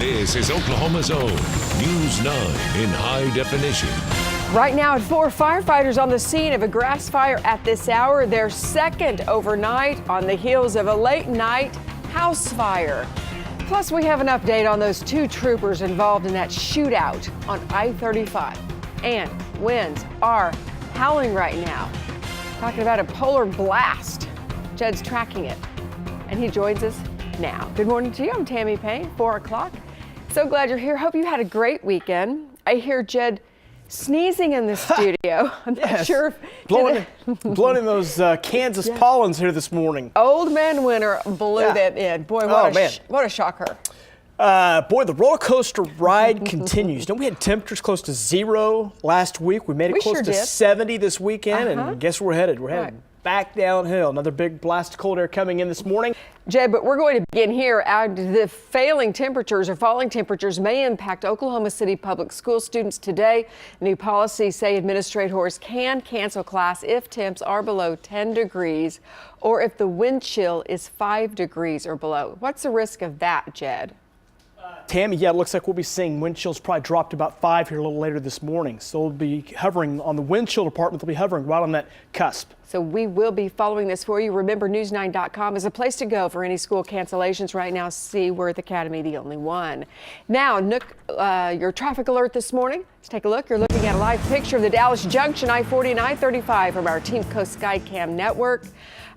This is Oklahoma's own News 9 in high definition. Right now at 4, firefighters on the scene of a grass fire at this hour. Their second overnight on the heels of a late night house fire. Plus, we have an update on those 2 troopers involved in that shootout on I-35. And winds are howling right now. Talking about a polar blast. Jed's tracking it, and he joins us now. Good morning to you. I'm Tammy Payne, 4 o'clock. So glad you're here. Hope you had a great weekend. I hear Jed sneezing in the studio. I'm not sure if blowing in those Kansas pollens here this morning. Old man winter blew them in. Boy, what a shocker. Boy, the roller coaster ride continues. Don't we had temperatures close to 0 last week? We made it close to 70 this weekend, and guess where we're headed? We're headed back downhill. Another big blast of cold air coming in this morning. Jed, but we're going to begin here. The falling temperatures may impact Oklahoma City public school students today. New policies say administrators can cancel class if temps are below 10 degrees or if the wind chill is 5 degrees or below. What's the risk of that, Jed? Tammy, it looks like we'll be seeing wind chills probably drop to about 5 here a little later this morning. So we'll be hovering on the wind chill department. They'll be hovering right on that cusp. So we will be following this for you. Remember, news9.com is a place to go for any school cancellations right now. See, Worth Academy, the only one. Now, your traffic alert this morning. Let's take a look. You're looking at a live picture of the Dallas Junction, I-40 and I-35 from our Team Coast Skycam network.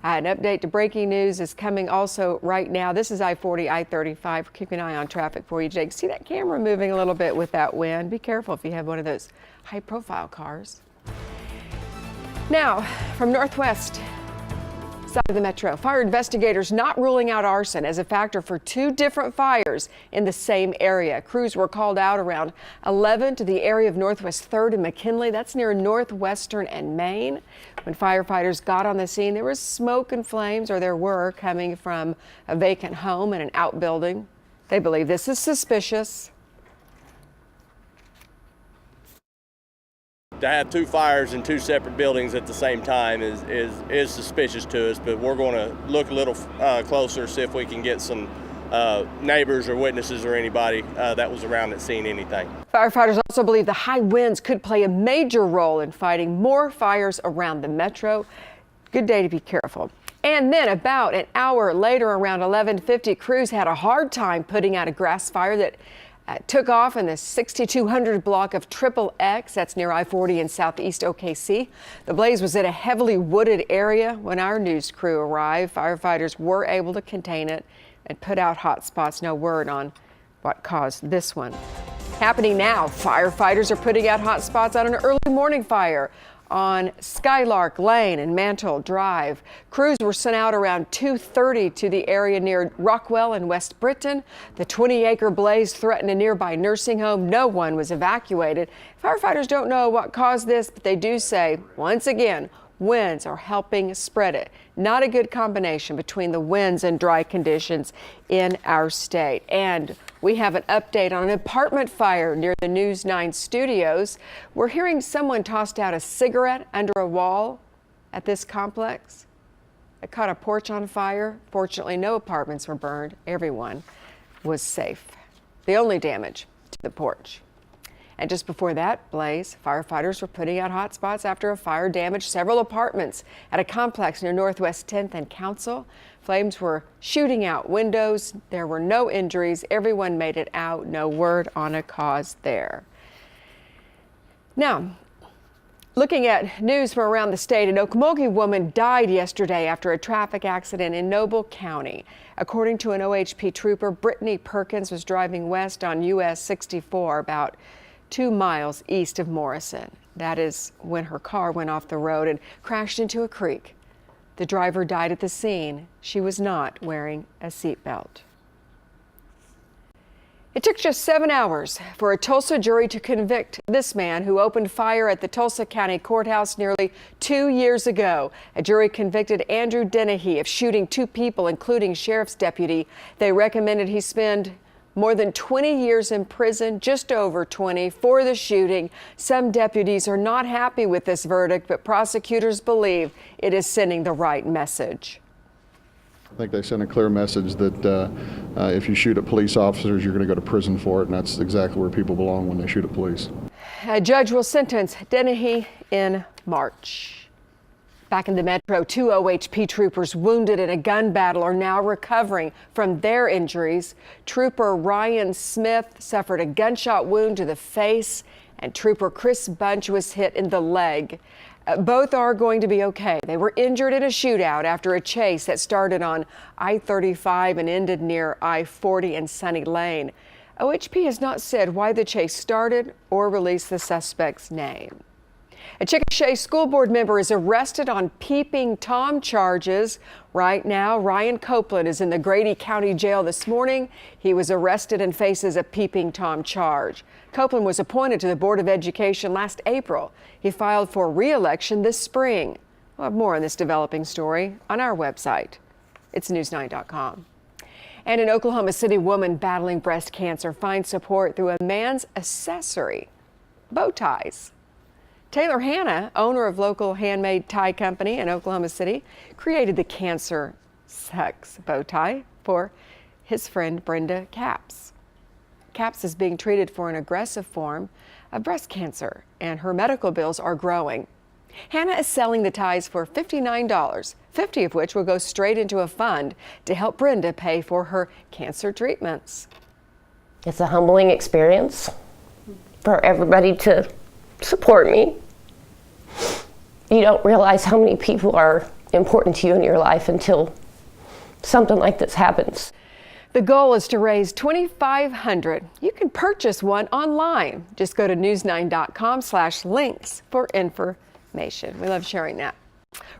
An update to breaking news is coming also right now. This is I-40, I-35. Keep an eye on traffic for you, Jake. See that camera moving a little bit with that wind? Be careful if you have one of those high-profile cars. Now, from northwest side of the metro, fire investigators not ruling out arson as a factor for 2 different fires in the same area. Crews were called out around 11 to the area of Northwest 3rd and McKinley. That's near Northwestern and Main. When firefighters got on the scene, there was smoke and flames, or there were, coming from a vacant home and an outbuilding. They believe this is suspicious. To have 2 fires in 2 separate buildings at the same time is suspicious to us, but we're going to look a little closer, see if we can get some neighbors or witnesses or anybody that was around that seen anything. Firefighters also believe the high winds could play a major role in fighting more fires around the metro. Good day to be careful. And then about an hour later, around 11:50, crews had a hard time putting out a grass fire that took off in the 6200 block of Triple X. That's near I-40 in southeast OKC. The blaze was in a heavily wooded area when our news crew arrived. Firefighters were able to contain it and put out hot spots. No word on what caused this one. Happening now, firefighters are putting out hot spots on an early morning fire on Skylark Lane and Mantle Drive. Crews were sent out around 2:30 to the area near Rockwell and West Britain. The 20-acre blaze threatened a nearby nursing home. No one was evacuated. Firefighters don't know what caused this, but they do say, once again, winds are helping spread it. Not a good combination between the winds and dry conditions in our state. And we have an update on an apartment fire near the News 9 studios. We're hearing someone tossed out a cigarette under a wall at this complex. It caught a porch on fire. Fortunately, no apartments were burned. Everyone was safe. The only damage to the porch. And just before that blaze, firefighters were putting out hot spots after a fire damaged several apartments at a complex near Northwest 10th and Council. Flames were shooting out windows. There were no injuries. Everyone made it out. No word on a cause there. Now, looking at news from around the state, an Okmulgee woman died yesterday after a traffic accident in Noble County. According to an OHP trooper, Brittany Perkins was driving west on US 64 about 2 miles east of Morrison. That is when her car went off the road and crashed into a creek. The driver died at the scene. She was not wearing a seatbelt. It took just 7 hours for a Tulsa jury to convict this man who opened fire at the Tulsa County Courthouse nearly 2 years ago. A jury convicted Andrew Dennehy of shooting 2 people, including sheriff's deputy. They recommended he spend more than 20 years in prison, just over 20, for the shooting. Some deputies are not happy with this verdict, but prosecutors believe it is sending the right message. I think they sent a clear message that if you shoot at police officers, you're going to go to prison for it, and that's exactly where people belong when they shoot at police. A judge will sentence Dennehy in March. Back in the metro, 2 OHP troopers wounded in a gun battle are now recovering from their injuries. Trooper Ryan Smith suffered a gunshot wound to the face, and Trooper Chris Bunch was hit in the leg. Both are going to be okay. They were injured in a shootout after a chase that started on I-35 and ended near I-40 and Sunny Lane. OHP has not said why the chase started or released the suspect's name. A Chickasha school board member is arrested on peeping Tom charges. Right now, Ryan Copeland is in the Grady County Jail this morning. He was arrested and faces a peeping Tom charge. Copeland was appointed to the Board of Education last April. He filed for re-election this spring. We'll have more on this developing story on our website. It's news9.com. And an Oklahoma City woman battling breast cancer finds support through a man's accessory, bow ties. Taylor Hanna, owner of local handmade tie company in Oklahoma City, created the cancer sex bow tie for his friend Brenda Capps. Capps is being treated for an aggressive form of breast cancer, and her medical bills are growing. Hanna is selling the ties for $59, $50 of which will go straight into a fund to help Brenda pay for her cancer treatments. It's a humbling experience for everybody to support me. You don't realize how many people are important to you in your life until something like this happens. The goal is to raise $2,500. You can purchase one online. Just go to news9.com/links for information. We love sharing that.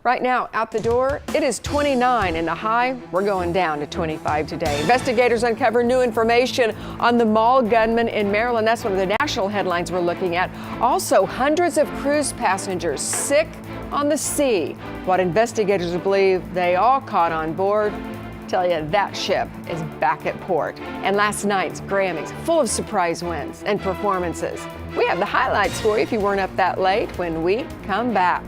Right now, out the door, it is 29 and the high, we're going down to 25 today. Investigators uncover new information on the mall gunman in Maryland. That's one of the national headlines we're looking at. Also, hundreds of cruise passengers sick on the sea. What investigators believe they all caught on board. Tell you that ship is back at port. And last night's Grammys, full of surprise wins and performances. We have the highlights for you if you weren't up that late when we come back.